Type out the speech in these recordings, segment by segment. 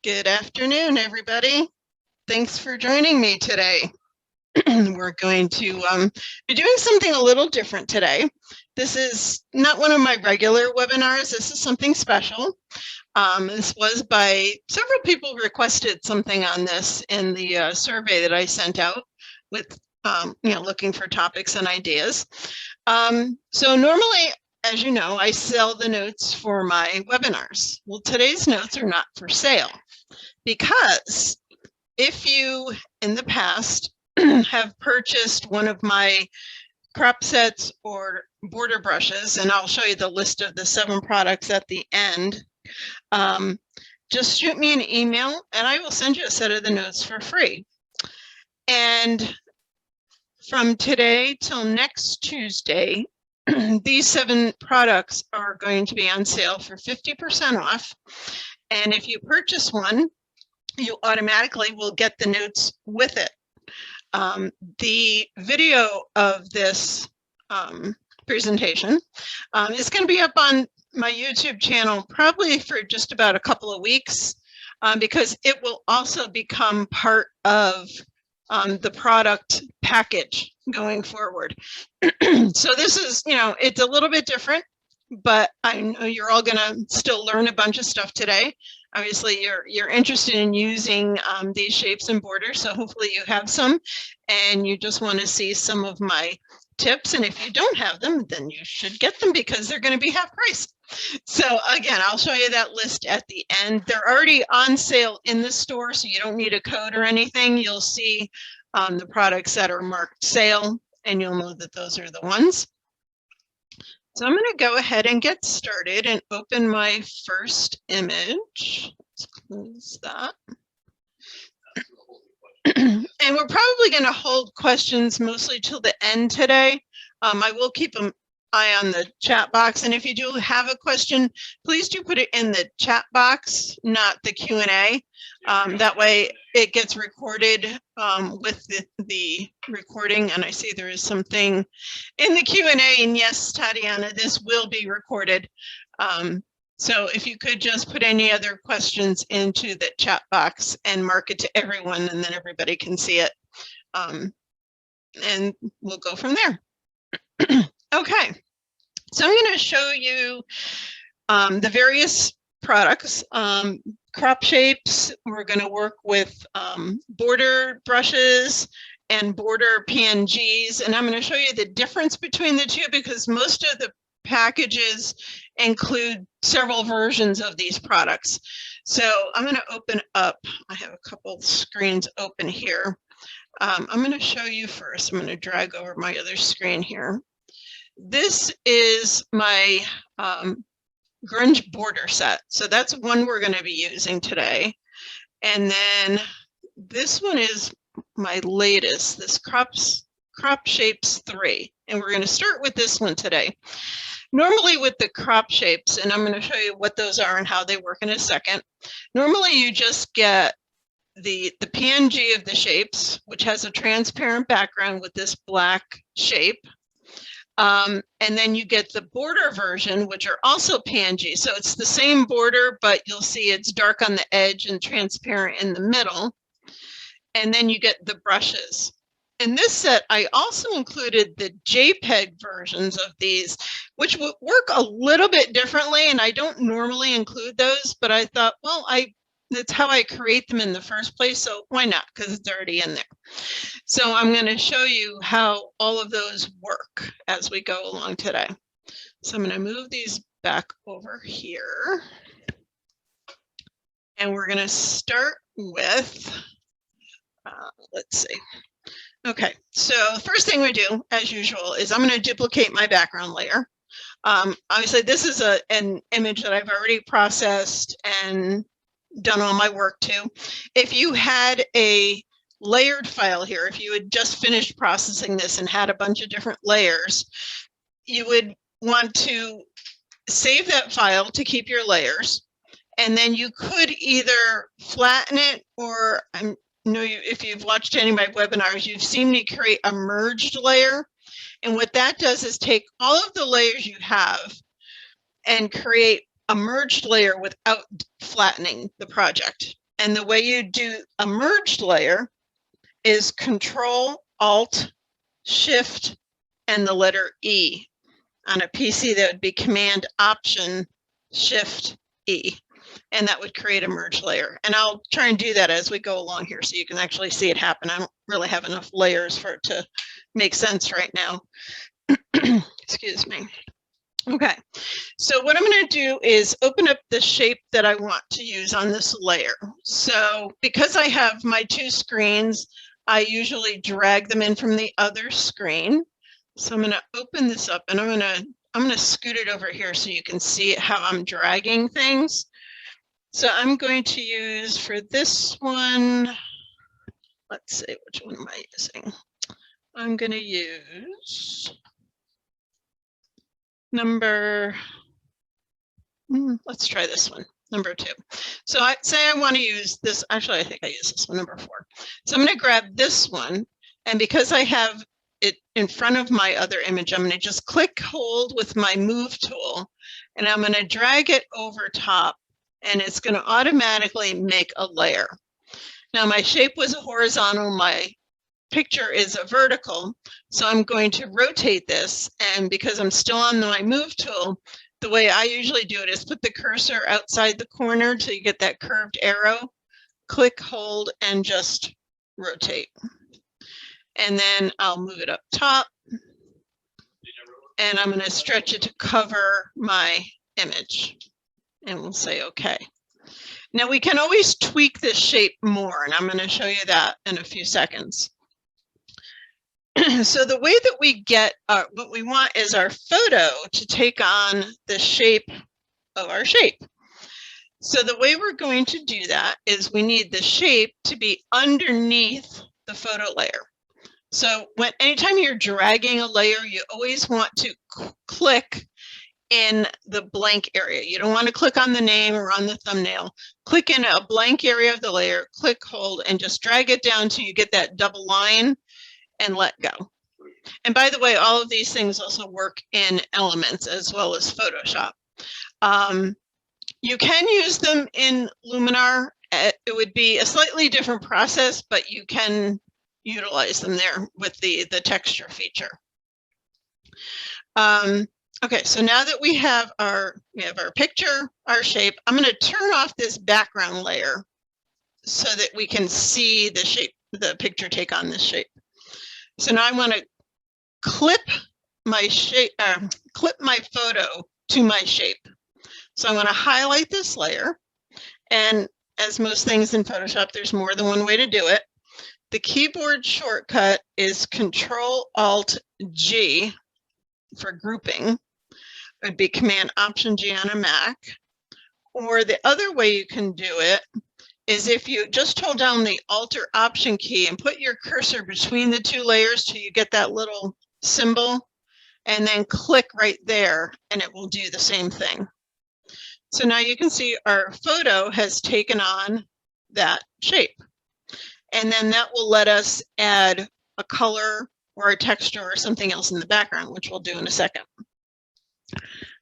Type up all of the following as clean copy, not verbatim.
Good afternoon, everybody. Thanks for joining me today. We're going to be doing something a little different today. This is not one of my regular webinars. This is something special. This was by several people requested something on this in the survey that I sent out with, looking for topics and ideas. So normally, as you know, I sell the notes for my webinars. Well, today's notes are not for sale because if you in the past have purchased one of my crop sets or border brushes, and I'll show you the list of the 7 products at the end, just shoot me an email and I will send you a set of the notes for free. And from today till next Tuesday, these 7 products are going to be on sale for 50% off. And if you purchase one, you automatically will get the notes with it. The video of this presentation is going to be up on my YouTube channel probably for just about a couple of weeks because it will also become part of the product package going forward. So this is, it's a little bit different, but I know you're all going to still learn a bunch of stuff today. Obviously, you're interested in using these shapes and borders, so hopefully you have some, and you just want to see some of my tips. And if you don't have them, then you should get them because they're going to be half price. So again, I'll show you that list at the end. They're already on sale in the store, so you don't need a code or anything. You'll see the products that are marked sale, and you'll know that those are the ones. So I'm going to go ahead and get started and open my first image. Let's close that. And we're probably going to hold questions mostly till the end today. I will keep an eye on the chat box. And if you do have a question, please do put it in the chat box, not the Q&A. That way it gets recorded with the recording. And I see there is something in the Q&A. And yes, Tatiana, this will be recorded. So if you could just put any other questions into the chat box and mark it to everyone, and then everybody can see it. And we'll go from there. Okay, so I'm going to show you the various products. Crop shapes, we're going to work with border brushes and border PNGs, and I'm going to show you the difference between the two because most of the packages include several versions of these products. So I'm going to open up, I have a couple screens open here. I'm going to show you first, I'm going to drag over my other screen here. This is my Grunge border set. So that's one we're going to be using today. And then this one is my latest, this Crop Shapes 3. And we're going to start with this one today. Normally with the crop shapes, and I'm going to show you what those are and how they work in a second. Normally you just get the PNG of the shapes, which has a transparent background with this black shape. And then you get the border version, which are also PNG. So it's the same border, but you'll see it's dark on the edge and transparent in the middle. And then you get the brushes. In this set, I also included the JPEG versions of these, which would work a little bit differently. And I don't normally include those, but I thought, well, that's how I create them in the first place. So why not? Because it's already in there. So I'm going to show you how all of those work as we go along today. So I'm going to move these back over here. And we're going to start with, let's see. Okay, so the first thing we do, as usual, is I'm going to duplicate my background layer. Obviously, this is an image that I've already processed and done all my work to. If you had a layered file here, if you had just finished processing this and had a bunch of different layers, you would want to save that file to keep your layers. And then you could either flatten it or if you've watched any of my webinars, you've seen me create a merged layer. And what that does is take all of the layers you have and create a merged layer without flattening the project. And the way you do a merged layer is Control, Alt, Shift, and the letter E. On a PC, that would be Command, Option, Shift, E. And that would create a merge layer. And I'll try and do that as we go along here so you can actually see it happen. I don't really have enough layers for it to make sense right now. Excuse me. Okay, so what I'm going to do is open up the shape that I want to use on this layer. So because I have my two screens, I usually drag them in from the other screen. So I'm going to open this up and I'm going to scoot it over here so you can see how I'm dragging things. So I'm going to use for this one, let's see, which one am I using? I'm going to use number, let's try this one, number 2. So I say I want to use this, actually I think I use this one, number 4. So I'm going to grab this one, and because I have it in front of my other image, I'm going to just click hold with my move tool, and I'm going to drag it over top, and it's going to automatically make a layer. Now my shape was a horizontal, my picture is a vertical, so I'm going to rotate this, and because I'm still on my move tool, the way I usually do it is put the cursor outside the corner till you get that curved arrow, click, hold, and just rotate. And then I'll move it up top, and I'm going to stretch it to cover my image, and we'll say okay. Now we can always tweak this shape more, and I'm going to show you that in a few seconds. So the way that we get what we want is our photo to take on the shape of our shape. So the way we're going to do that is we need the shape to be underneath the photo layer. So anytime you're dragging a layer, you always want to click in the blank area. You don't want to click on the name or on the thumbnail. Click in a blank area of the layer, click, hold, and just drag it down till you get that double line and let go. And by the way, all of these things also work in Elements as well as Photoshop. You can use them in Luminar. It would be a slightly different process, but you can utilize them there with the texture feature. Okay, so now that we have our picture, our shape, I'm going to turn off this background layer so that we can see the shape, the picture take on this shape. So now I want to clip my shape, clip my photo to my shape. So I want to highlight this layer, and as most things in Photoshop, there's more than one way to do it. The keyboard shortcut is Control-Alt-G for grouping. It would be Command-Option-G on a Mac. Or the other way you can do it is if you just hold down the Alt or Option key and put your cursor between the two layers till you get that little symbol, and then click right there, and it will do the same thing. So now you can see our photo has taken on that shape. And then that will let us add a color or a texture or something else in the background, which we'll do in a second.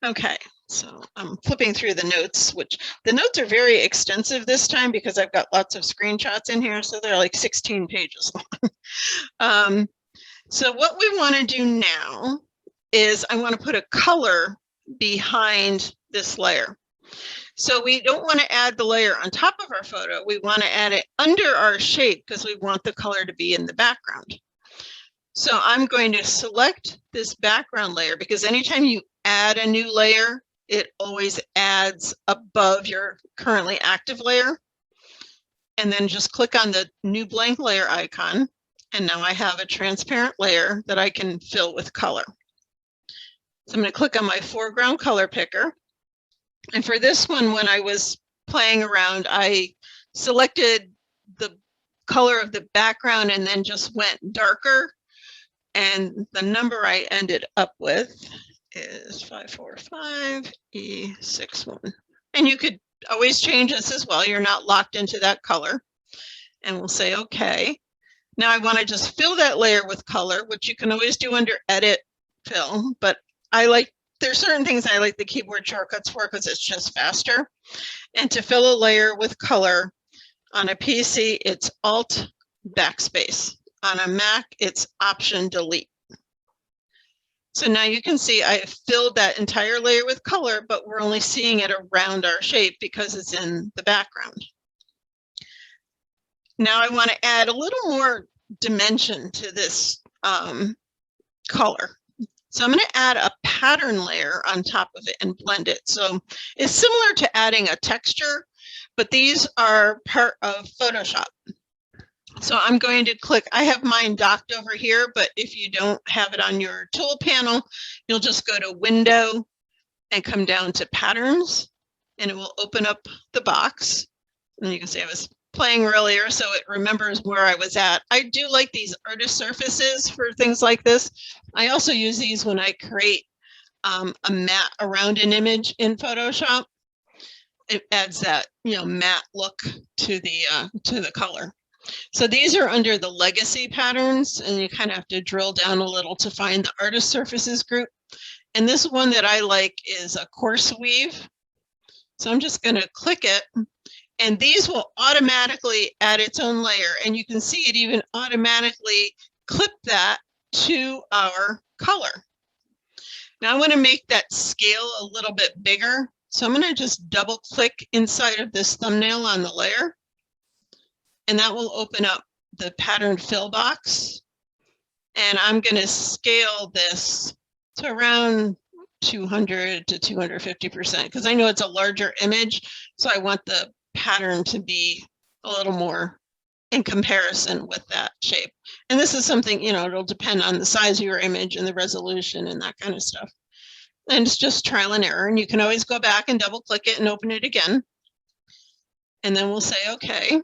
Okay, so I'm flipping through the notes, which the notes are very extensive this time because I've got lots of screenshots in here, so they're like 16 pages long. So what we want to do now is I want to put a color behind this layer. So we don't want to add the layer on top of our photo. We want to add it under our shape because we want the color to be in the background. So I'm going to select this background layer because anytime you add a new layer, it always adds above your currently active layer. And then just click on the new blank layer icon. And now I have a transparent layer that I can fill with color. So I'm going to click on my foreground color picker. And for this one, when I was playing around, I selected the color of the background and then just went darker. And the number I ended up with is 545E61. And you could always change this as well. You're not locked into that color. And we'll say, okay. Now I want to just fill that layer with color, which you can always do under Edit, Fill. But there's certain things I like the keyboard shortcuts for because it's just faster. And to fill a layer with color, On a PC, it's Alt backspace. On a Mac, it's Option delete. So now you can see I filled that entire layer with color, but we're only seeing it around our shape because it's in the background. Now I want to add a little more dimension to this color. So I'm going to add a pattern layer on top of it and blend it. So it's similar to adding a texture, but these are part of Photoshop. So I'm going to click, I have mine docked over here, but if you don't have it on your tool panel, you'll just go to Window and come down to Patterns, and it will open up the box. And you can see I was playing earlier, so it remembers where I was at. I do like these artist surfaces for things like this. I also use these when I create a matte around an image in Photoshop. It adds that, you know, matte look to the color. So these are under the legacy patterns, and you kind of have to drill down a little to find the artist surfaces group. And this one that I like is a coarse weave. So I'm just going to click it, and these will automatically add its own layer, and you can see it even automatically clip that to our color. Now I want to make that scale a little bit bigger. So I'm going to just double click inside of this thumbnail on the layer, and that will open up the pattern fill box. And I'm going to scale this to around 200 to 250% because I know it's a larger image. So I want the pattern to be a little more in comparison with that shape. And this is something, you know, it'll depend on the size of your image and the resolution and that kind of stuff. And it's just trial and error. And you can always go back and double click it and open it again. And then we'll say, okay,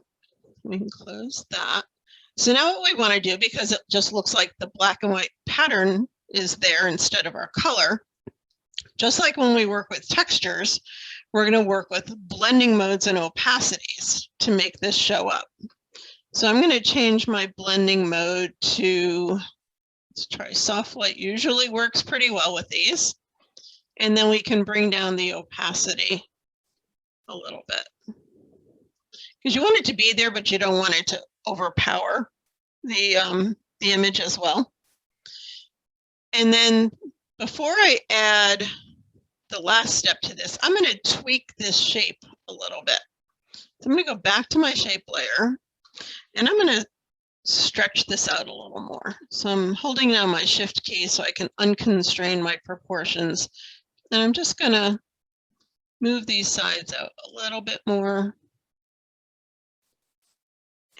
we can close that. So now what we want to do, because it just looks like the black and white pattern is there instead of our color, just like when we work with textures, we're going to work with blending modes and opacities to make this show up. So I'm going to change my blending mode to, let's try soft light. Usually works pretty well with these. And then we can bring down the opacity a little bit. Because you want it to be there, but you don't want it to overpower the image as well. And then before I add the last step to this, I'm going to tweak this shape a little bit. So I'm going to go back to my shape layer, and I'm going to stretch this out a little more. So I'm holding down my shift key so I can unconstrain my proportions. And I'm just going to move these sides out a little bit more.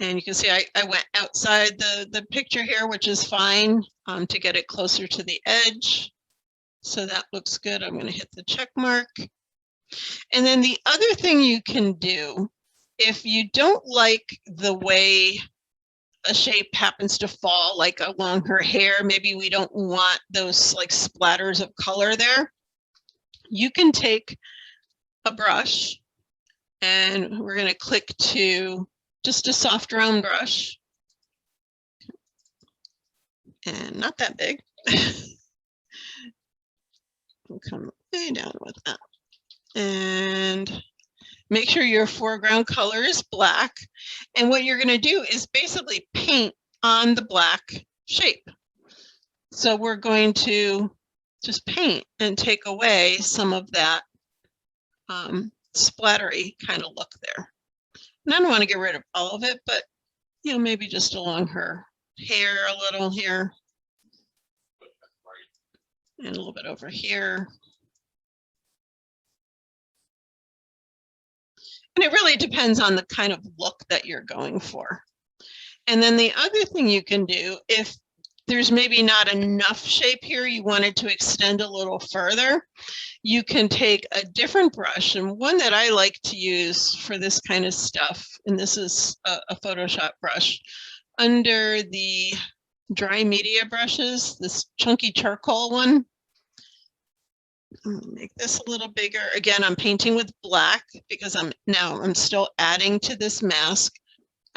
And you can see I went outside the picture here, which is fine, to get it closer to the edge. So that looks good. I'm going to hit the check mark. And then the other thing you can do, if you don't like the way a shape happens to fall, like along her hair, maybe we don't want those like splatters of color there, you can take a brush and we're going to click to just a soft round brush, and not that big. We'll come way down with that, and make sure your foreground color is black. And what you're going to do is basically paint on the black shape. So we're going to just paint and take away some of that splattery kind of look there. And I don't want to get rid of all of it, but, you know, maybe just along her hair a little here. And a little bit over here. And it really depends on the kind of look that you're going for. And then the other thing you can do, if there's maybe not enough shape here, you wanted to extend a little further, you can take a different brush, and one that I like to use for this kind of stuff, and this is a Photoshop brush, under the dry media brushes, this chunky charcoal one. Make this a little bigger. Again, I'm painting with black because I'm still adding to this mask.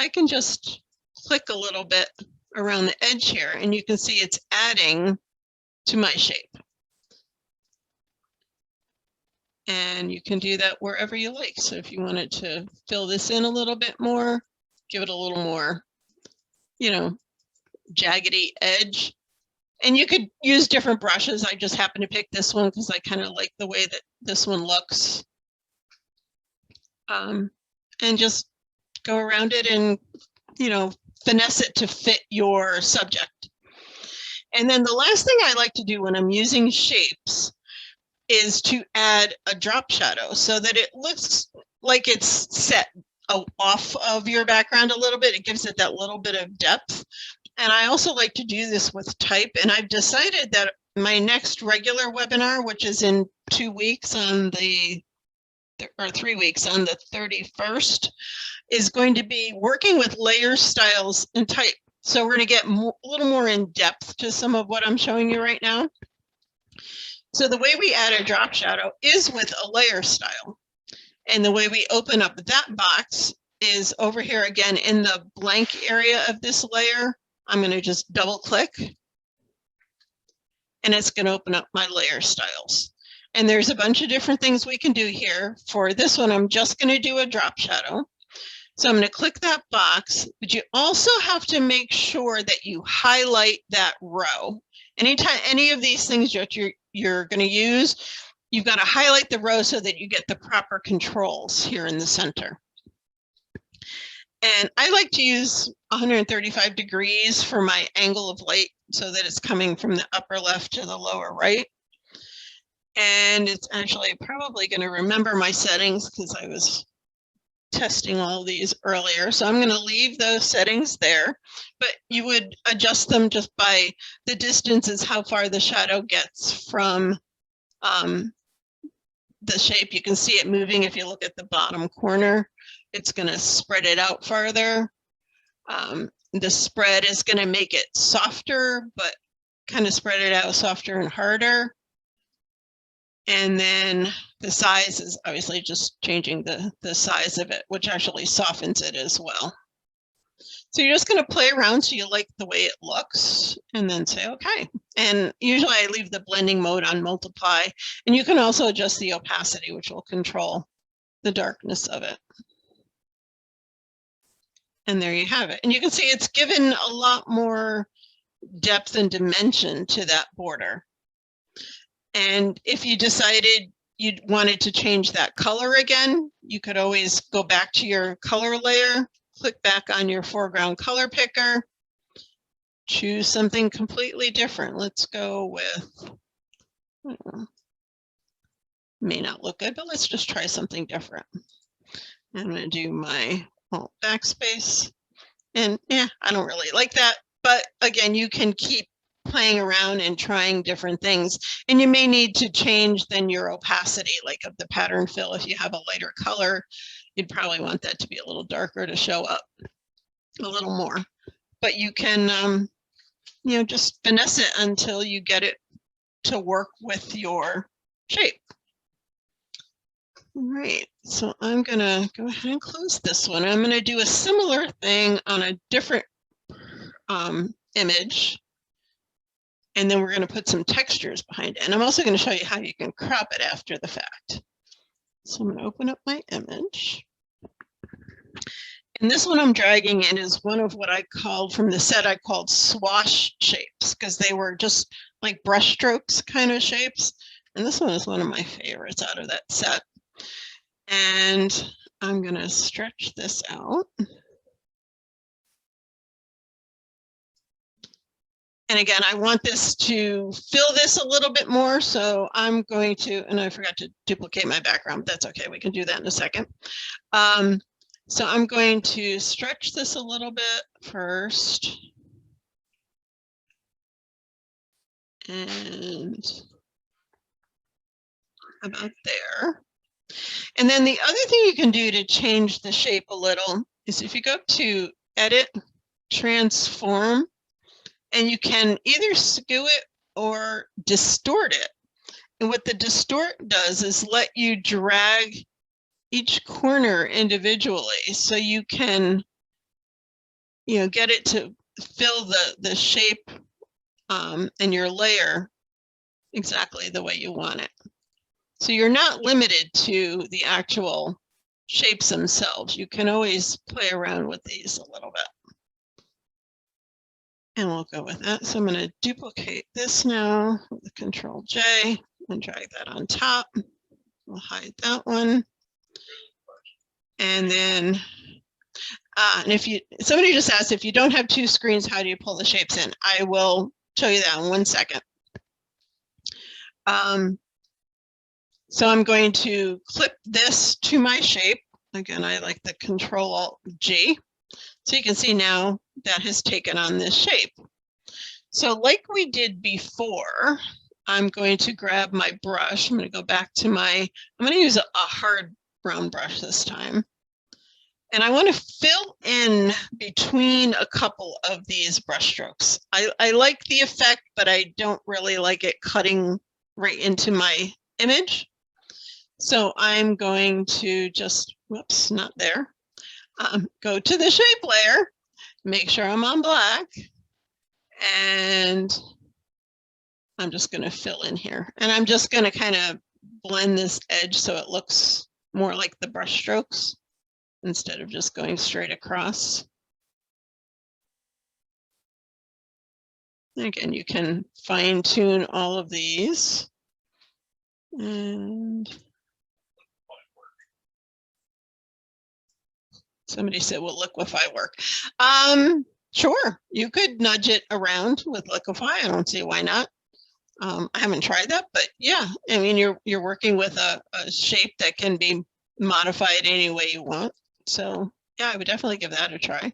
I can just click a little bit around the edge here, and you can see it's adding to my shape. And you can do that wherever you like. So if you wanted to fill this in a little bit more, give it a little more, you know, jaggedy edge. And you could use different brushes. I just happen to pick this one because I kind of like the way that this one looks. And just go around it and, you know, finesse it to fit your subject. And then the last thing I like to do when I'm using shapes is to add a drop shadow so that it looks like it's set off of your background a little bit. It gives it that little bit of depth. And I also like to do this with type. And I've decided that my next regular webinar, which is in 2 weeks on the, or 3 weeks on the 31st, is going to be working with layer styles and type. So we're going to get a little more in depth to some of what I'm showing you right now. So the way we add a drop shadow is with a layer style. And the way we open up that box is over here again in the blank area of this layer. I'm going to just double click and it's going to open up my layer styles. And there's a bunch of different things we can do here. For this one, I'm just going to do a drop shadow. So I'm going to click that box, but you also have to make sure that you highlight that row. Anytime any of these things you're going to use, you've got to highlight the row so that you get the proper controls here in the center. And I like to use 135 degrees for my angle of light so that it's coming from the upper left to the lower right. And it's actually probably going to remember my settings because I was testing all these earlier. So I'm going to leave those settings there, but you would adjust them just by the distance is how far the shadow gets from the shape. You can see it moving. If you look at the bottom corner, it's going to spread it out farther. The spread is going to make it softer, but kind of spread it out softer and harder. And then the size is obviously just changing the size of it, which actually softens it as well. So you're just going to play around so you like the way it looks and then say, okay. And usually I leave the blending mode on multiply. And you can also adjust the opacity, which will control the darkness of it. And there you have it. And you can see it's given a lot more depth and dimension to that border. And if you decided you wanted to change that color again, you could always go back to your color layer, click back on your foreground color picker, choose something completely different. Let's go with, may not look good, but let's just try something different. I'm going to do my Alt backspace. And yeah, I don't really like that. But again, you can keep playing around and trying different things. And you may need to change then your opacity, like of the pattern fill. If you have a lighter color, you'd probably want that to be a little darker to show up a little more. But you can, you know, just finesse it until you get it to work with your shape. All right, so I'm going to go ahead and close this one. I'm going to do a similar thing on a different image. And then we're going to put some textures behind it. And I'm also going to show you how you can crop it after the fact. So I'm going to open up my image. And this one I'm dragging in is one of what I called from the set I called swash shapes, because they were just like brush strokes kind of shapes. And this one is one of my favorites out of that set. And I'm going to stretch this out. And again, I want this to fill this a little bit more. So I'm going to, and I forgot to duplicate my background, but that's okay. We can do that in a second. So I'm going to stretch this a little bit first. And about there. And then the other thing you can do to change the shape a little is if you go to Edit, Transform, and you can either skew it or distort it. And what the distort does is let you drag each corner individually so you can, you know, get it to fill the shape and your layer exactly the way you want it. So you're not limited to the actual shapes themselves. You can always play around with these a little bit. And we'll go with that. So I'm going to duplicate this now with Control J and drag that on top. We'll hide that one. And then, and if somebody just asked, if you don't have two screens, how do you pull the shapes in? I will show you that in 1 second. So I'm going to clip this to my shape. Again, I like the Control-Alt-G. So you can see now that has taken on this shape. So like we did before, I'm going to grab my brush. I'm going to go back to I'm going to use a hard brown brush this time. And I want to fill in between a couple of these brush strokes. I like the effect, but I don't really like it cutting right into my image. So I'm going to just, whoops, not there. Go to the shape layer, make sure I'm on black, and I'm just going to fill in here. And I'm just going to kind of blend this edge so it looks more like the brush strokes instead of just going straight across. Again, you can fine tune all of these. And somebody said, will liquify work? Sure, you could nudge it around with liquify. I don't see why not. I haven't tried that, but yeah, I mean, you're working with a shape that can be modified any way you want. So yeah, I would definitely give that a try.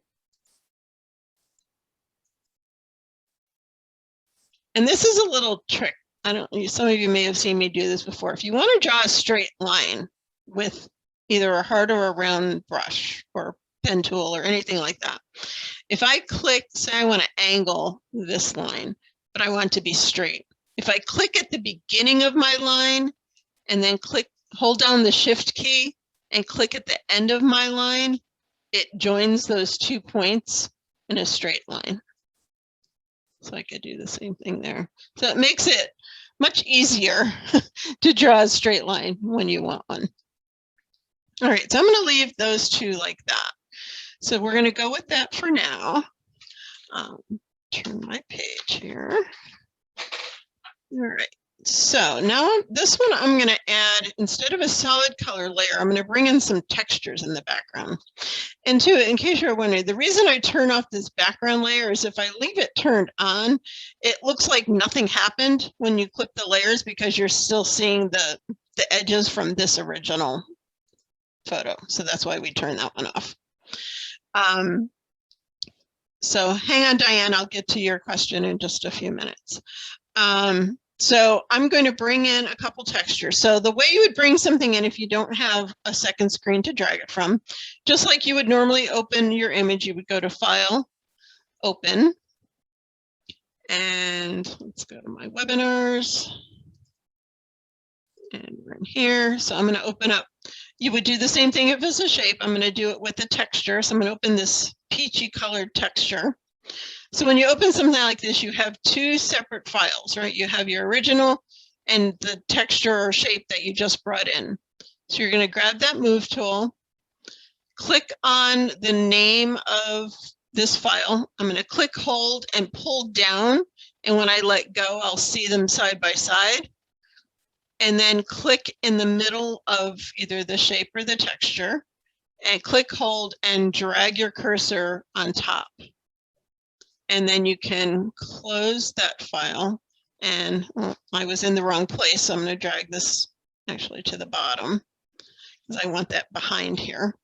And this is a little trick. Some of you may have seen me do this before. If you want to draw a straight line with either a hard or a round brush or pen tool or anything like that, if I click, say I want to angle this line, but I want to be straight. If I click at the beginning of my line and then hold down the Shift key and click at the end of my line, it joins those 2 points in a straight line. So I could do the same thing there. So it makes it much easier to draw a straight line when you want one. All right, so I'm going to leave those two like that. So we're going to go with that for now. Turn my page here. All right, so now this one I'm going to add, instead of a solid color layer, I'm going to bring in some textures in the background. And too, in case you're wondering, the reason I turn off this background layer is if I leave it turned on, it looks like nothing happened when you clip the layers because you're still seeing the edges from this original photo. So that's why we turn that one off. So hang on, Diane, I'll get to your question in just a few minutes. So I'm going to bring in a couple textures. So the way you would bring something in if you don't have a second screen to drag it from, just like you would normally open your image, you would go to File, Open, and let's go to my webinars. And we're in here. So I'm going to open up. You would do the same thing if it's a shape. I'm going to do it with a texture. So I'm going to open this peachy colored texture. So when you open something like this, you have two separate files, right? You have your original and the texture or shape that you just brought in. So you're going to grab that move tool, click on the name of this file. I'm going to click, hold, and pull down. And when I let go, I'll see them side by side. And then click in the middle of either the shape or the texture, and click, hold, and drag your cursor on top. And then you can close that file. And well, I was in the wrong place, so I'm going to drag this actually to the bottom because I want that behind here.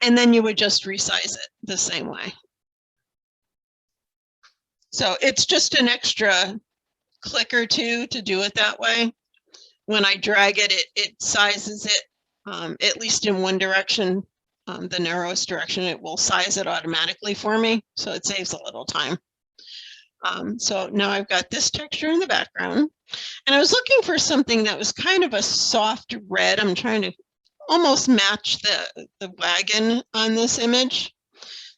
And then you would just resize it the same way. So it's just an extra click or two to do it that way. When I drag it, it sizes it, at least in one direction, the narrowest direction. It will size it automatically for me, so it saves a little time. So now I've got this texture in the background, and I was looking for something that was kind of a soft red. I'm trying to almost match the wagon on this image.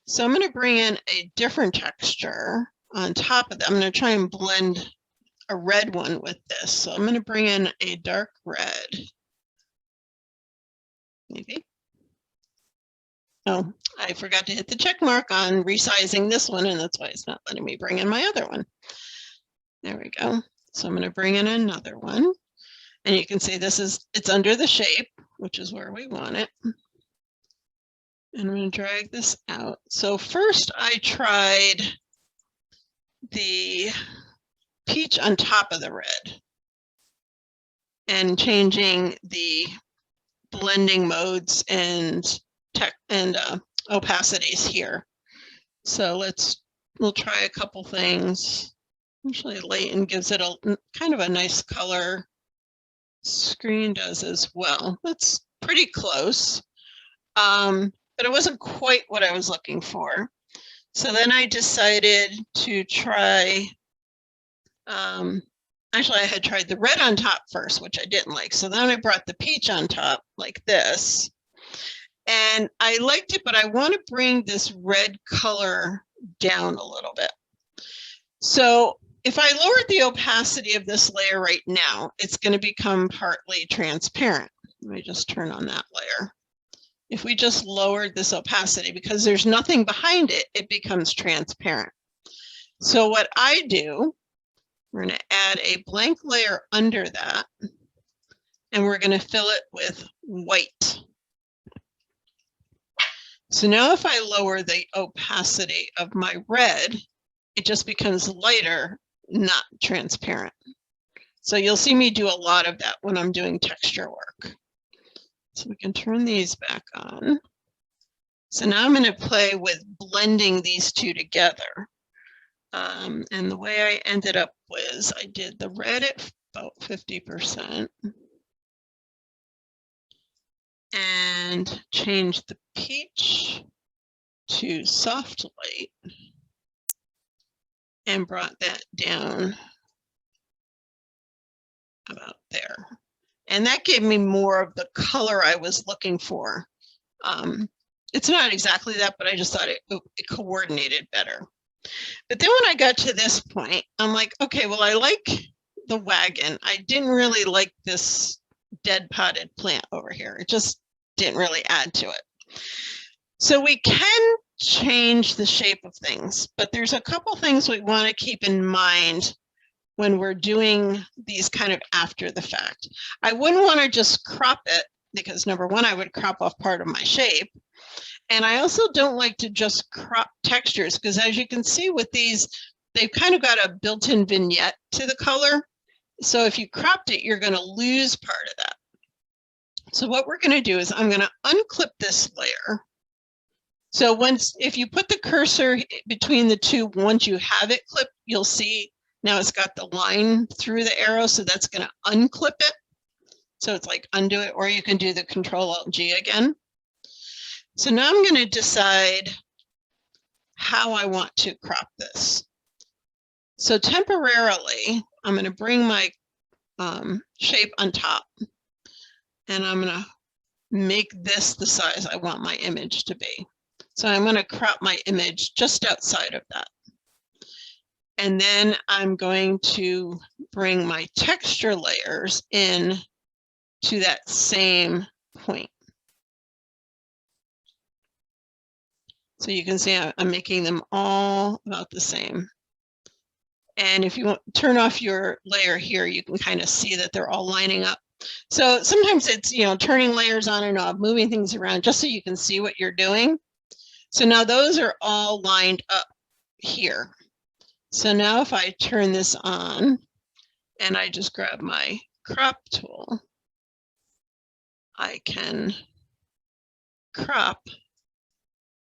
So I'm going to bring in a different texture on top of that. I'm going to try and blend a red one with this. So I'm going to bring in a dark red. Maybe. Oh, I forgot to hit the check mark on resizing this one, and that's why it's not letting me bring in my other one. There we go. So I'm going to bring in another one. And you can see it's under the shape, which is where we want it. And I'm going to drag this out. So first I tried the peach on top of the red and changing the blending modes and opacities here. So we'll try a couple things. Usually Leighton gives it a kind of a nice color. Screen does as well. That's pretty close, but it wasn't quite what I was looking for. So then I decided to try, actually I had tried the red on top first, which I didn't like. So then I brought the peach on top like this, and I liked it, but I want to bring this red color down a little bit. So if I lowered the opacity of this layer right now, it's going to become partly transparent. Let me just turn on that layer. If we just lowered this opacity, because there's nothing behind it, it becomes transparent. So what I do, we're going to add a blank layer under that, and we're going to fill it with white. So now if I lower the opacity of my red, it just becomes lighter, not transparent. So you'll see me do a lot of that when I'm doing texture work. So we can turn these back on. So now I'm going to play with blending these two together. And the way I ended up was I did the red at about 50% and changed the peach to soft light and brought that down about there. And that gave me more of the color I was looking for. It's not exactly that, but I just thought it coordinated better. But then when I got to this point, I'm like, okay, well, I like the wagon. I didn't really like this dead potted plant over here. It just didn't really add to it. So we can change the shape of things, but there's a couple things we want to keep in mind when we're doing these kind of after the fact. I wouldn't want to just crop it because number one, I would crop off part of my shape. And I also don't like to just crop textures because as you can see with these, they've kind of got a built-in vignette to the color. So if you cropped it, you're going to lose part of that. So what we're going to do is I'm going to unclip this layer. So if you put the cursor between the two, once you have it clipped, you'll see now it's got the line through the arrow. So that's going to unclip it. So it's like undo it, or you can do the Control-Alt-G again. So now I'm going to decide how I want to crop this. So temporarily, I'm going to bring my shape on top, and I'm going to make this the size I want my image to be. So I'm going to crop my image just outside of that. And then I'm going to bring my texture layers in to that same point. So you can see I'm making them all about the same. And if you want to turn off your layer here, you can kind of see that they're all lining up. So sometimes it's, turning layers on and off, moving things around just so you can see what you're doing. So now those are all lined up here. So now if I turn this on and I just grab my crop tool, I can crop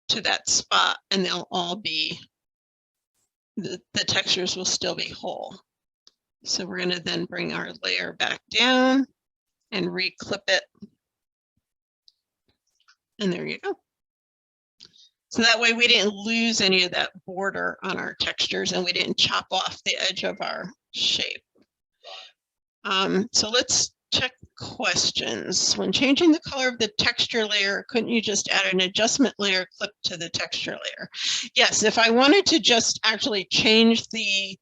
to that spot and they'll all be, the textures will still be whole. So we're going to then bring our layer back down and re-clip it. And there you go. So that way we didn't lose any of that border on our textures and we didn't chop off the edge of our shape. So let's check questions. When changing the color of the texture layer, couldn't you just add an adjustment layer clip to the texture layer? Yes, if I wanted to just actually change the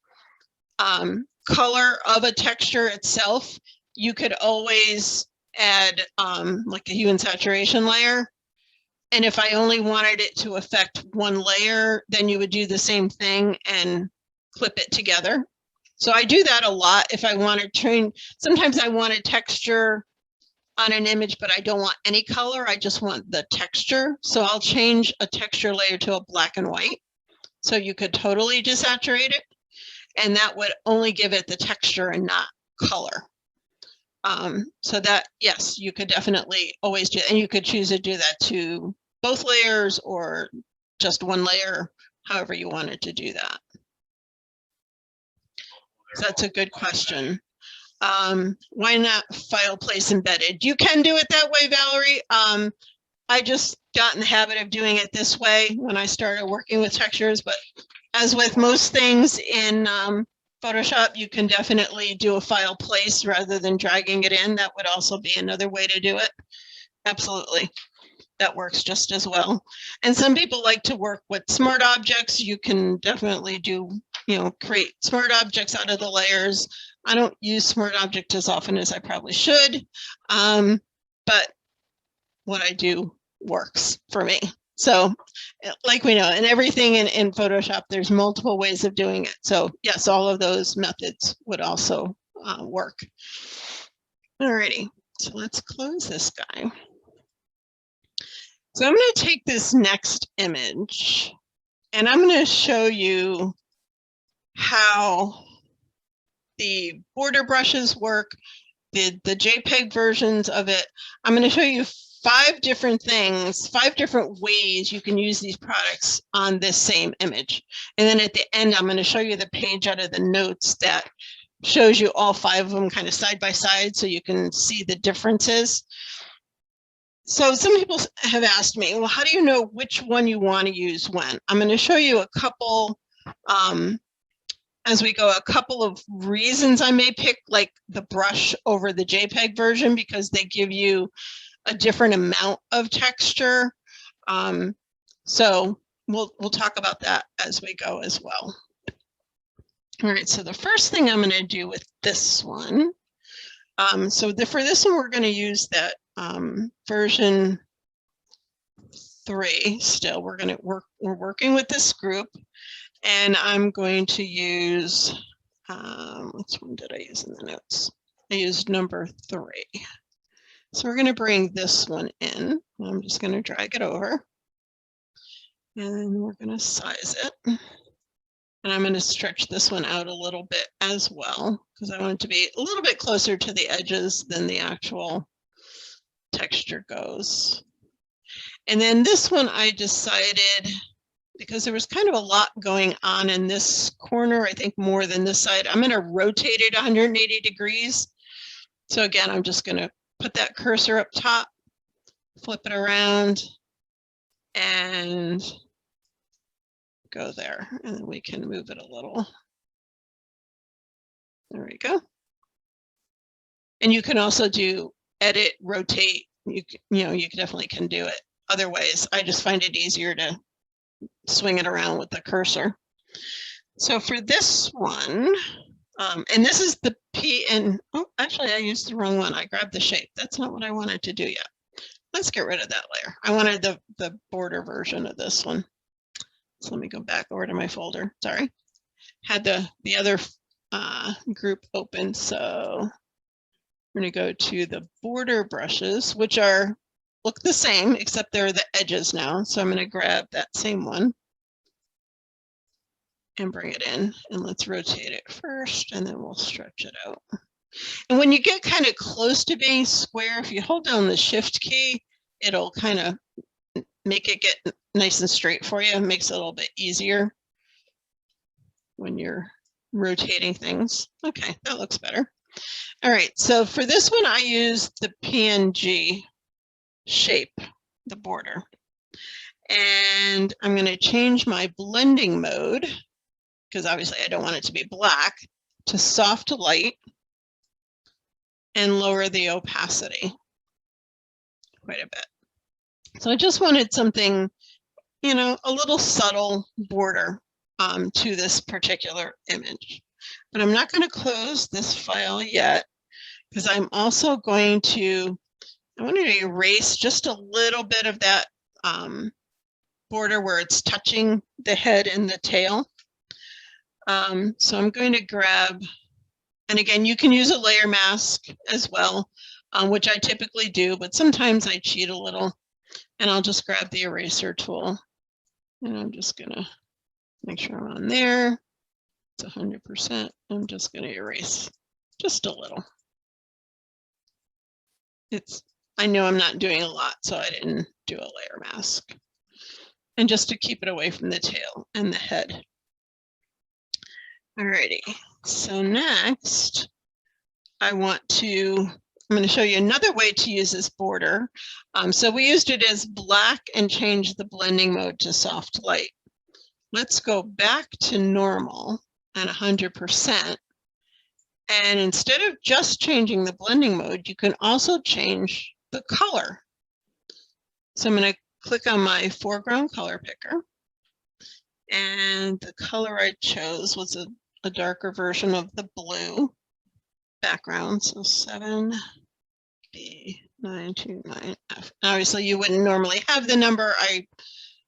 color of a texture itself, you could always add like a hue and saturation layer. And if I only wanted it to affect one layer, then you would do the same thing and clip it together. So I do that a lot if I want to train. Sometimes I want a texture on an image, but I don't want any color. I just want the texture. So I'll change a texture layer to a black and white. So you could totally desaturate it. And that would only give it the texture and not color. So that, yes, you could definitely always do, and you could choose to do that to both layers or just one layer, however you wanted to do that. So that's a good question. Why not file place embedded? You can do it that way, Valerie. I just got in the habit of doing it this way when I started working with textures, but as with most things in Photoshop, you can definitely do a file place rather than dragging it in. That would also be another way to do it. Absolutely. That works just as well. And some people like to work with smart objects. You can definitely do, create smart objects out of the layers. I don't use smart objects as often as I probably should, but what I do works for me. So like we know, and everything in Photoshop, there's multiple ways of doing it. So yes, all of those methods would also work. Alrighty, so let's close this guy. So I'm going to take this next image and I'm going to show you how the border brushes work, the JPEG versions of it. I'm going to show you 5 different things, 5 different ways you can use these products on this same image. And then at the end, I'm going to show you the page out of the notes that shows you all 5 of them kind of side by side so you can see the differences. So some people have asked me, well, how do you know which one you want to use when? I'm going to show you a couple, as we go, a couple of reasons I may pick like the brush over the JPEG version because they give you a different amount of texture. So we'll talk about that as we go as well. All right, so the first thing I'm going to do with this one, for this one, we're going to use that version 3 still. We're working with this group, and I'm going to use, which one did I use in the notes? I used number 3. So we're going to bring this one in. I'm just going to drag it over, and we're going to size it. And I'm going to stretch this one out a little bit as well, because I want it to be a little bit closer to the edges than the actual texture goes. And then this one I decided, because there was kind of a lot going on in this corner, I think more than this side, I'm going to rotate it 180 degrees. So again, I'm just going to put that cursor up top, flip it around, and go there, and then we can move it a little. There we go. And you can also do edit, rotate. You definitely can do it other ways. I just find it easier to swing it around with the cursor. So for this one, and this is the oh, actually I used the wrong one. I grabbed the shape. That's not what I wanted to do yet. Let's get rid of that layer. I wanted the border version of this one. So let me go back over to my folder. Sorry, had the other group open. So we're going to go to the border brushes, which look the same, except they're the edges now. So I'm going to grab that same one and bring it in, and let's rotate it first, and then we'll stretch it out. And when you get kind of close to being square, if you hold down the Shift key, it'll kind of make it get nice and straight for you. It makes it a little bit easier when you're rotating things. Okay, that looks better. All right, so for this one, I used the PNG shape, the border. And I'm going to change my blending mode, because obviously I don't want it to be black, to soft light, and lower the opacity quite a bit. So I just wanted something, a little subtle border to this particular image. but I'm not going to close this file yet because I'm also going to, I want to erase just a little bit of that border where it's touching the head and the tail. So I'm going to grab, and again, you can use a layer mask as well, which I typically do, but sometimes I cheat a little, and I'll just grab the eraser tool, and I'm just going to make sure I'm on there. It's 100%. I'm just going to erase just a little. I know I'm not doing a lot, so I didn't do a layer mask. And just to keep it away from the tail and the head. Alrighty, so next I'm going to show you another way to use this border. So we used it as black and changed the blending mode to soft light. Let's go back to normal and 100%. And instead of just changing the blending mode, you can also change the color. So I'm going to click on my foreground color picker. And the color I chose was a darker version of the blue background. So 7B929F. Obviously, you wouldn't normally have the number. I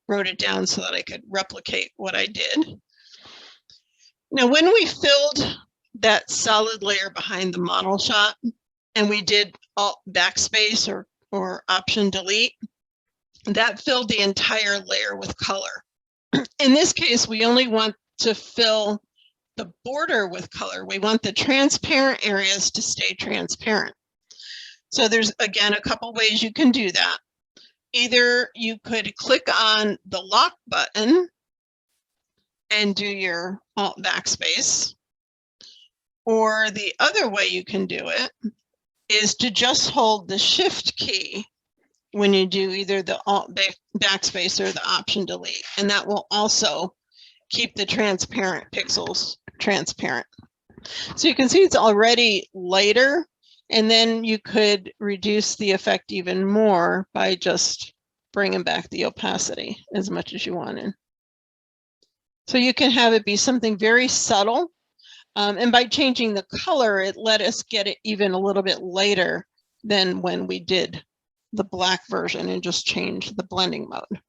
wrote it down so that I could replicate what I did. Now, when we filled that solid layer behind the model shot and we did Alt backspace or Option delete, that filled the entire layer with color. In this case, we only want to fill the border with color. We want the transparent areas to stay transparent. So there's, again, a couple ways you can do that. Either you could click on the lock button and do your Alt backspace, or the other way you can do it is to just hold the Shift key when you do either the Alt backspace or the Option delete, and that will also keep the transparent pixels transparent. So you can see it's already lighter, and then you could reduce the effect even more by just bringing back the opacity as much as you wanted. So you can have it be something very subtle, and by changing the color, it let us get it even a little bit later than when we did the black version and just change the blending mode.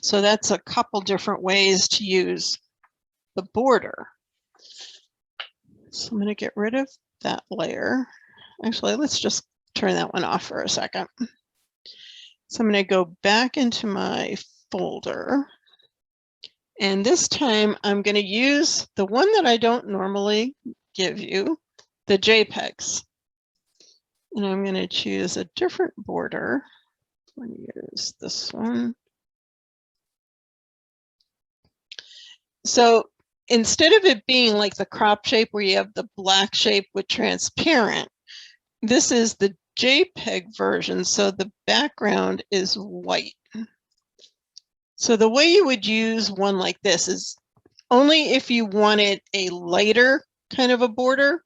So that's a couple different ways to use the border. So I'm going to get rid of that layer. Actually, let's just turn that one off for a second. So I'm going to go back into my folder. And this time I'm going to use the one that I don't normally give you, the JPEGs. And I'm going to choose a different border. I'm going to use this one. So instead of it being like the crop shape where you have the black shape with transparent, this is the JPEG version. So the background is white. So the way you would use one like this is only if you wanted a lighter kind of a border,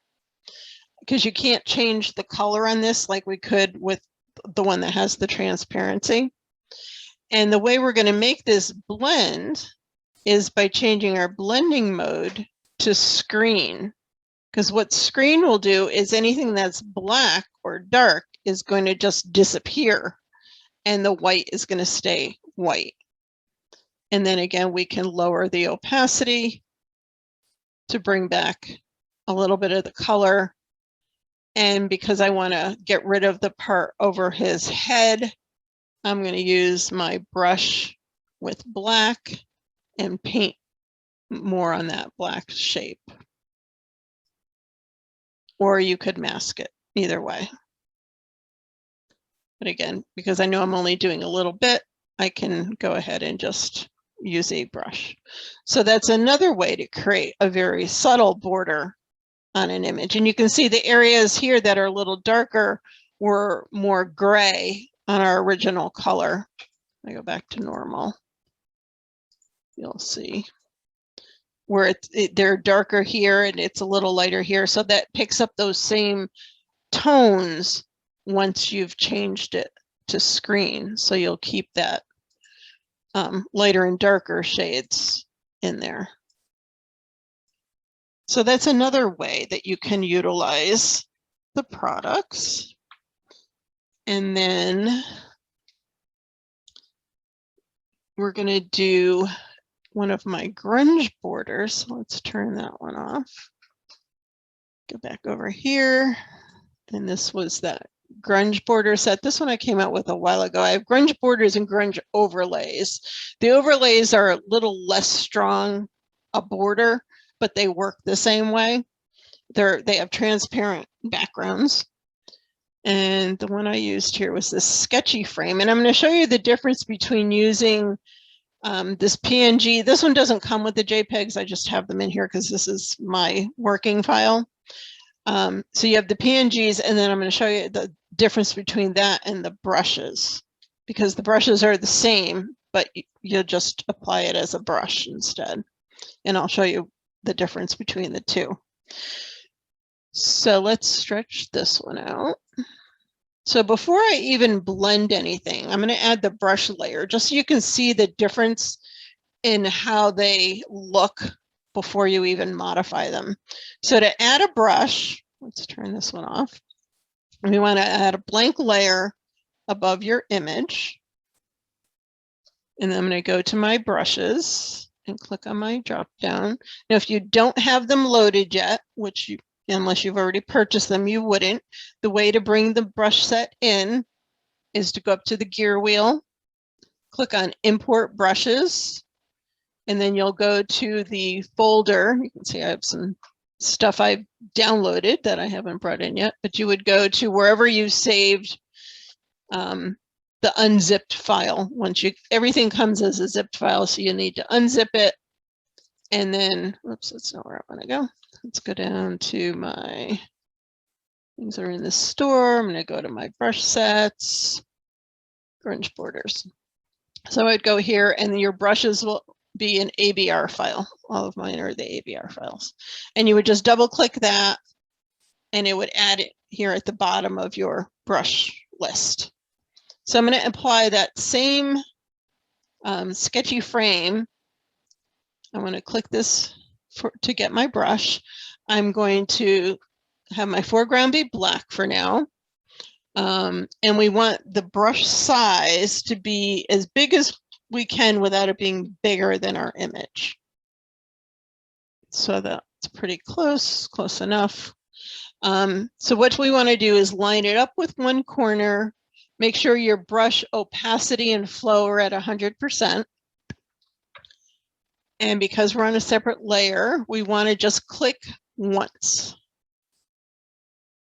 because you can't change the color on this like we could with the one that has the transparency. And the way we're going to make this blend is by changing our blending mode to screen, because what screen will do is anything that's black or dark is going to just disappear and the white is going to stay white. And then again, we can lower the opacity to bring back a little bit of the color. And because I want to get rid of the part over his head, I'm going to use my brush with black and paint more on that black shape. Or you could mask it, either way. But again, because I know I'm only doing a little bit, I can go ahead and just use a brush. So that's another way to create a very subtle border on an image. And you can see the areas here that are a little darker were more gray on our original color. I go back to normal. You'll see where they're darker here and it's a little lighter here. So that picks up those same tones once you've changed it to screen. So you'll keep that lighter and darker shades in there. So that's another way that you can utilize the products. And then we're going to do one of my grunge borders. Let's turn that one off. Go back over here. And this was that grunge border set. This one I came out with a while ago. I have grunge borders and grunge overlays. The overlays are a little less strong a border, but they work the same way. They have transparent backgrounds. And the one I used here was this sketchy frame. And I'm going to show you the difference between using this PNG. This one doesn't come with the JPEGs. I just have them in here because this is my working file. So you have the PNGs, and then I'm going to show you the difference between that and the brushes, because the brushes are the same, but you'll just apply it as a brush instead. And I'll show you the difference between the two. So let's stretch this one out. So before I even blend anything, I'm going to add the brush layer just so you can see the difference in how they look before you even modify them. So to add a brush, let's turn this one off. We want to add a blank layer above your image. And then I'm going to go to my brushes and click on my drop down. Now, if you don't have them loaded yet, which you, unless you've already purchased them, you wouldn't. The way to bring the brush set in is to go up to the gear wheel, click on import brushes, and then you'll go to the folder. You can see I have some stuff I've downloaded that I haven't brought in yet, but you would go to wherever you saved the unzipped file. Once everything comes as a zipped file, so you need to unzip it. And then, oops, that's not where I want to go. Let's go down to my things that are in the store. I'm going to go to my brush sets, grunge borders. So I'd go here, and your brushes will be an ABR file. All of mine are the ABR files. And you would just double click that, and it would add it here at the bottom of your brush list. So I'm going to apply that same sketchy frame. I want to click this to get my brush. I'm going to have my foreground be black for now. And we want the brush size to be as big as we can without it being bigger than our image. So that's pretty close enough. So what we want to do is line it up with one corner, make sure your brush opacity and flow are at 100%. And because we're on a separate layer, we want to just click once.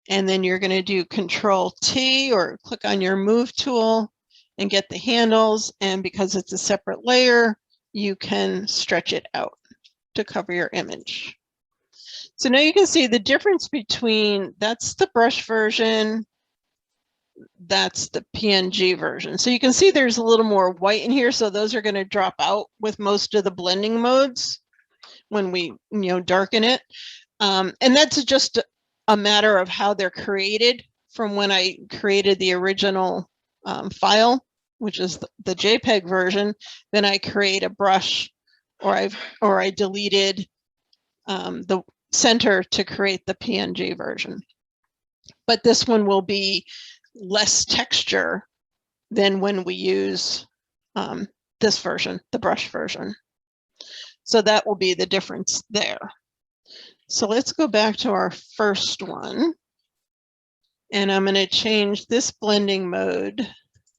And then you're going to do Control T or click on your move tool and get the handles. And because it's a separate layer, you can stretch it out to cover your image. So now you can see the difference between, that's the brush version, that's the PNG version. So you can see there's a little more white in here. So those are going to drop out with most of the blending modes when we, darken it. And that's just a matter of how they're created from when I created the original file, which is the JPEG version. Then I create a brush, or I deleted the center to create the PNG version. But this one will be less texture than when we use this version, the brush version. So that will be the difference there. So let's go back to our first one. And I'm going to change this blending mode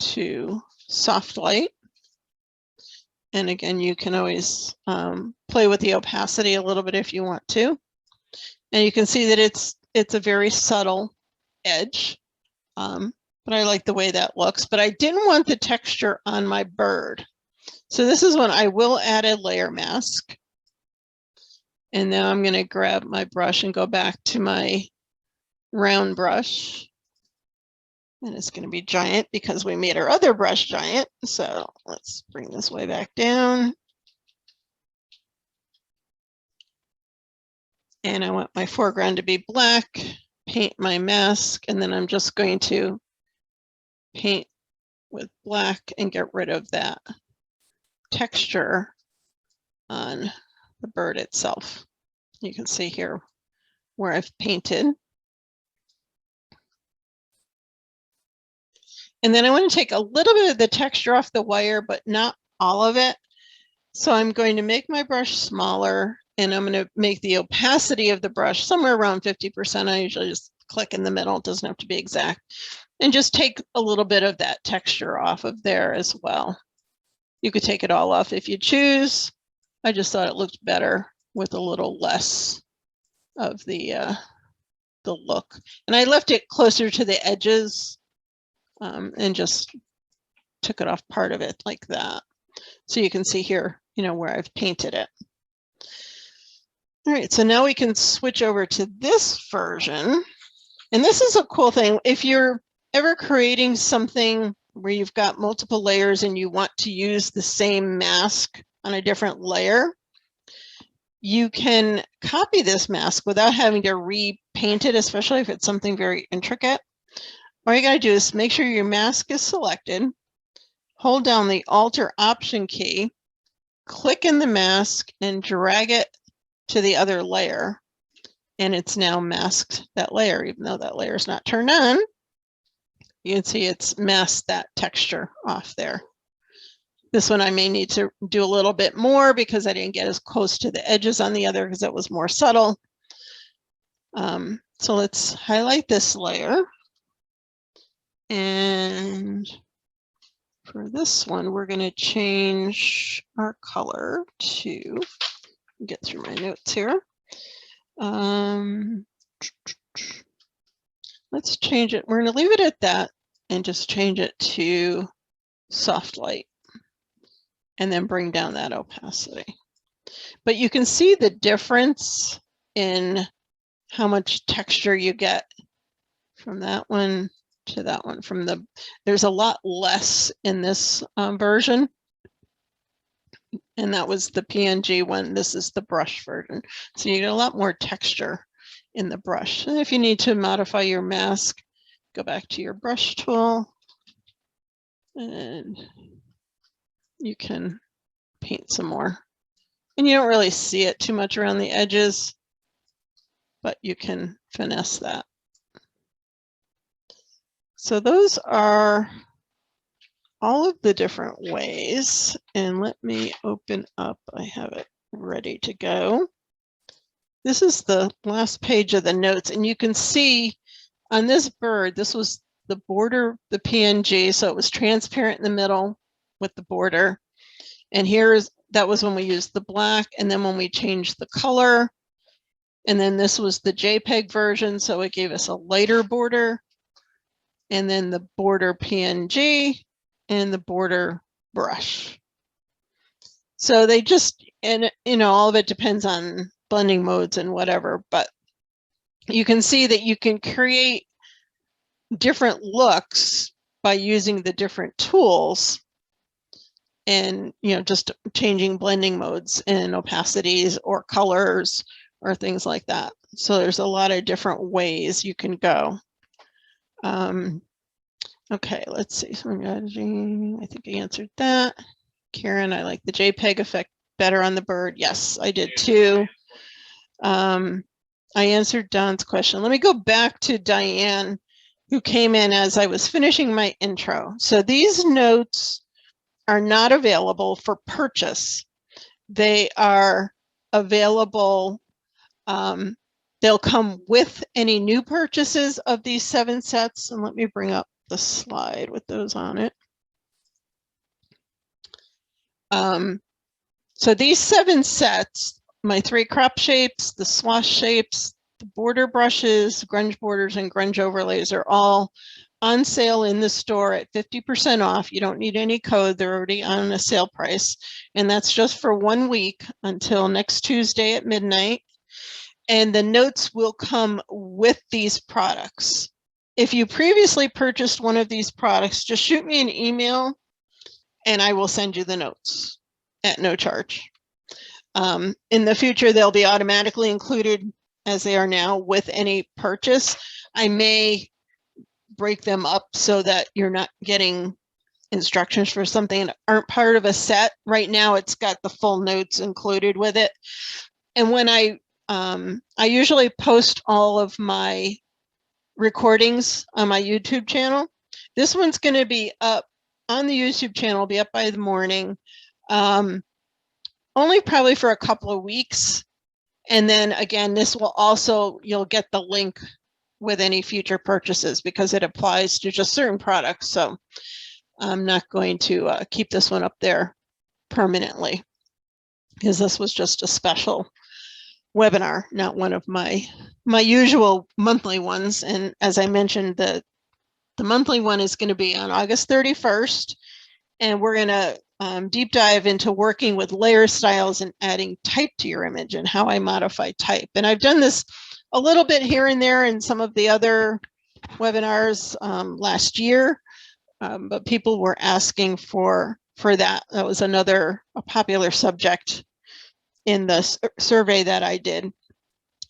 to soft light. And again, you can always play with the opacity a little bit if you want to. And you can see that it's a very subtle edge. But I like the way that looks. But I didn't want the texture on my bird. So this is when I will add a layer mask. And now I'm going to grab my brush and go back to my round brush. And it's going to be giant because we made our other brush giant. So let's bring this way back down. And I want my foreground to be black, paint my mask, and then I'm just going to paint with black and get rid of that texture on the bird itself. You can see here where I've painted. And then I want to take a little bit of the texture off the wire, but not all of it. So I'm going to make my brush smaller, and I'm going to make the opacity of the brush somewhere around 50%. I usually just click in the middle. It doesn't have to be exact. And just take a little bit of that texture off of there as well. You could take it all off if you choose. I just thought it looked better with a little less of the look. And I left it closer to the edges and just took it off part of it like that. So you can see here, you know, where I've painted it. All right, so now we can switch over to this version. And this is a cool thing. If you're ever creating something where you've got multiple layers and you want to use the same mask on a different layer, you can copy this mask without having to repaint it, especially if it's something very intricate. All you gotta do is make sure your mask is selected, hold down the Alt or Option key, click in the mask and drag it to the other layer. And it's now masked that layer, even though that layer is not turned on. You can see it's masked that texture off there. This one I may need to do a little bit more because I didn't get as close to the edges on the other because that was more subtle. So let's highlight this layer. And for this one, we're going to change our color to, get through my notes here. Let's change it. We're going to leave it at that and just change it to soft light and then bring down that opacity. But you can see the difference in how much texture you get from that one to that one. There's a lot less in this version. And that was the PNG one. This is the brush version. So you get a lot more texture in the brush. And if you need to modify your mask, go back to your brush tool and you can paint some more. And you don't really see it too much around the edges, but you can finesse that. So those are all of the different ways. And let me open up, I have it ready to go. This is the last page of the notes, and you can see on this bird, this was the border, the PNG, so it was transparent in the middle with the border. And that was when we used the black, and then when we changed the color. And then this was the JPEG version, so it gave us a lighter border. And then the border PNG and the border brush. So they just, and you know, all of it depends on blending modes and whatever, but you can see that you can create different looks by using the different tools and, you know, just changing blending modes and opacities or colors or things like that. So there's a lot of different ways you can go. Okay, let's see. I think I answered that. Karen, I like the JPEG effect better on the bird. Yes, I did too. I answered Don's question. Let me go back to Diane, who came in as I was finishing my intro. So these notes are not available for purchase. They are available. They'll come with any new purchases of these 7 sets. And let me bring up the slide with those on it. So these 7 sets, my 3 crop shapes, the swash shapes, the border brushes, grunge borders, and grunge overlays are all on sale in the store at 50% off. You don't need any code. They're already on a sale price. And that's just for 1 week until next Tuesday at midnight. And the notes will come with these products. If you previously purchased one of these products, just shoot me an email and I will send you the notes at no charge. In the future, they'll be automatically included as they are now with any purchase. I may break them up so that you're not getting instructions for something that aren't part of a set. Right now, it's got the full notes included with it. And when I I usually post all of my recordings on my YouTube channel. This one's going to be up on the YouTube channel, be up by the morning, only probably for a couple of weeks. And then again, this will also, you'll get the link with any future purchases because it applies to just certain products. So I'm not going to keep this one up there permanently because this was just a special webinar, not one of my usual monthly ones. And as I mentioned, the monthly one is going to be on August 31st, and we're going to deep dive into working with layer styles and adding type to your image and how I modify type. And I've done this a little bit here and there in some of the other webinars last year, but people were asking for that. That was a popular subject in the survey that I did.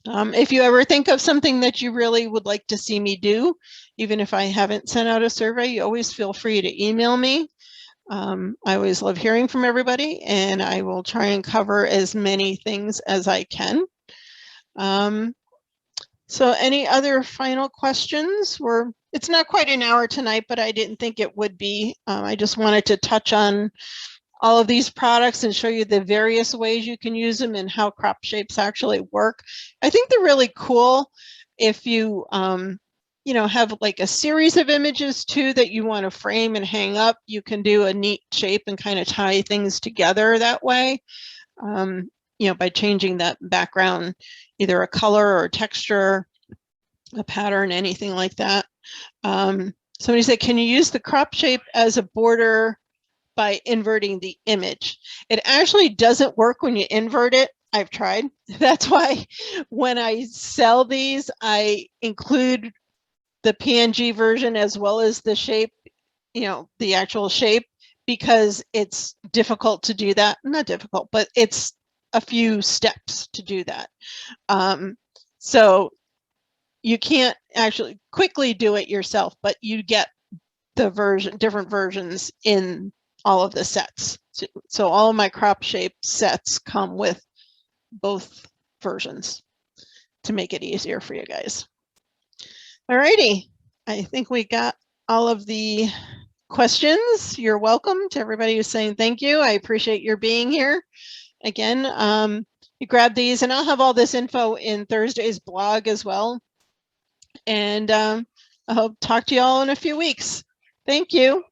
If you ever think of something that you really would like to see me do, even if I haven't sent out a survey, you always feel free to email me. I always love hearing from everybody, and I will try and cover as many things as I can. So any other final questions? It's not quite an hour tonight, but I didn't think it would be. I just wanted to touch on all of these products and show you the various ways you can use them and how crop shapes actually work. I think they're really cool if you, have like a series of images too that you want to frame and hang up. You can do a neat shape and kind of tie things together that way, by changing that background, either a color or texture, a pattern, anything like that. Somebody said, can you use the crop shape as a border by inverting the image? It actually doesn't work when you invert it. I've tried. That's why when I sell these, I include the PNG version as well as the shape, the actual shape, because it's difficult to do that. Not difficult, but it's a few steps to do that. So you can't actually quickly do it yourself, but you get the different versions in all of the sets. So all of my crop shape sets come with both versions to make it easier for you guys. All righty. I think we got all of the questions. You're welcome to everybody who's saying thank you. I appreciate your being here. Again, you grab these, and I'll have all this info in Thursday's blog as well. And I'll talk to you all in a few weeks. Thank you.